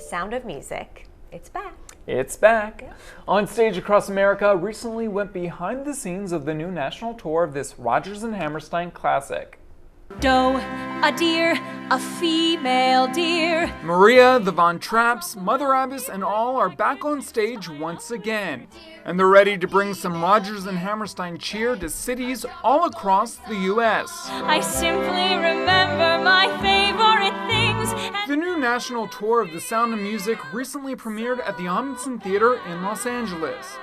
Sound of Music. It's back. It's back. Yeah. On Stage Across America recently went behind the scenes of the new national tour of this Rodgers and Hammerstein classic. Doe, a deer, a female deer. Maria, the Von Trapps, Mother Abbess, and all are back on stage once again. And they're ready to bring some Rodgers and Hammerstein cheer to cities all across the U.S. I simply remember my favorite things. The new national tour of The Sound of Music recently premiered at the Ahmanson Theater in Los Angeles.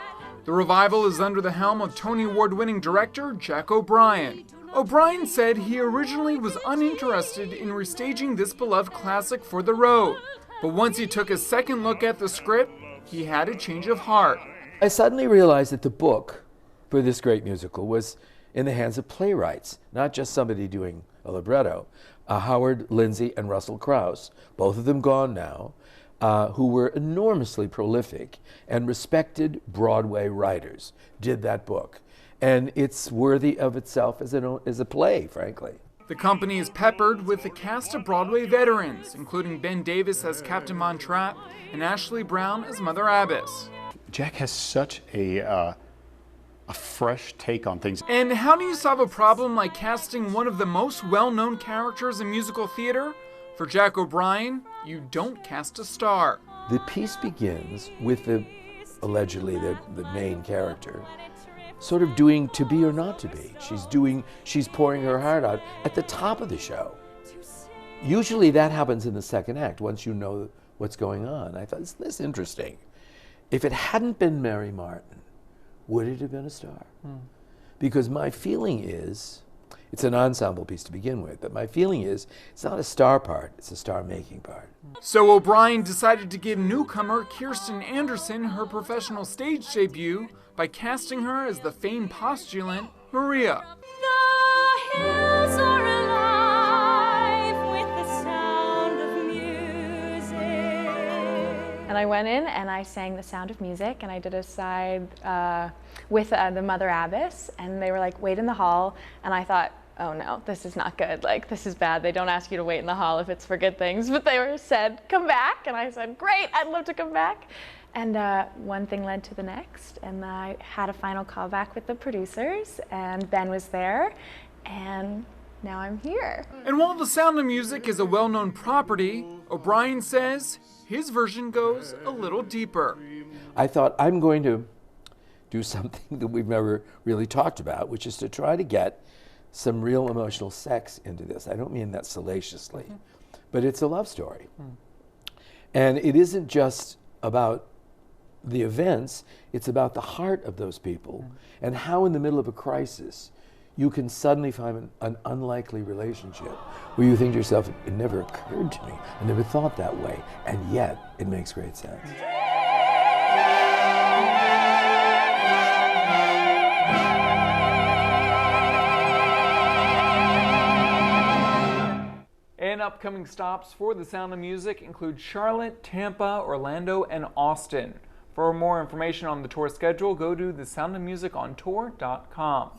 The revival is under the helm of Tony Award-winning director Jack OBrien. OBrien said he originally was uninterested in restaging this beloved classic for the road, but once he took a second look at the script, he had a change of heart. I suddenly realized that the book for this great musical was in the hands of playwrights, not just somebody doing a libretto. Howard Lindsay and Russell Krauss, both of them gone now, who were enormously prolific and respected Broadway writers, did that book. And it's worthy of itself as a play, frankly. The company is peppered with a cast of Broadway veterans, including Ben Davis as Captain Von Trapp and Ashley Brown as Mother Abbess. Jack has such a fresh take on things. And how do you solve a problem like casting one of the most well-known characters in musical theater? For Jack OBrien, you don't cast a star. The piece begins with allegedly the main character sort of doing to be or not to be. She's pouring her heart out at the top of the show. Usually that happens in the second act, once you know what's going on. I thought, isn't this interesting? If it hadn't been Mary Martin, would it have been a star? Because my feeling is, it's an ensemble piece to begin with, but my feeling is it's not a star part, it's a star-making part. So OBrien decided to give newcomer Kirsten Anderson her professional stage debut by casting her as the famed postulant Maria. The hills are alive with the sound of music. And I went in and I sang The Sound of Music, and I did a side with the Mother Abbess, and they were like, wait in the hall, and I thought, oh no, this is not good, like this is bad. They don't ask you to wait in the hall if it's for good things, but they said, come back, and I said, great, I'd love to come back. And one thing led to the next, and I had a final call back with the producers, and Ben was there, and now I'm here. And while The Sound of Music is a well-known property, OBrien says his version goes a little deeper. I thought, I'm going to do something that we've never really talked about, which is to try to get some real emotional sex into this. I don't mean that salaciously, but it's a love story. And it isn't just about the events, it's about the heart of those people and how in the middle of a crisis you can suddenly find an unlikely relationship where you think to yourself, it never occurred to me, I never thought that way, and yet it makes great sense. And upcoming stops for The Sound of Music include Charlotte, Tampa, Orlando, and Austin. For more information on the tour schedule, go to thesoundofmusicontour.com.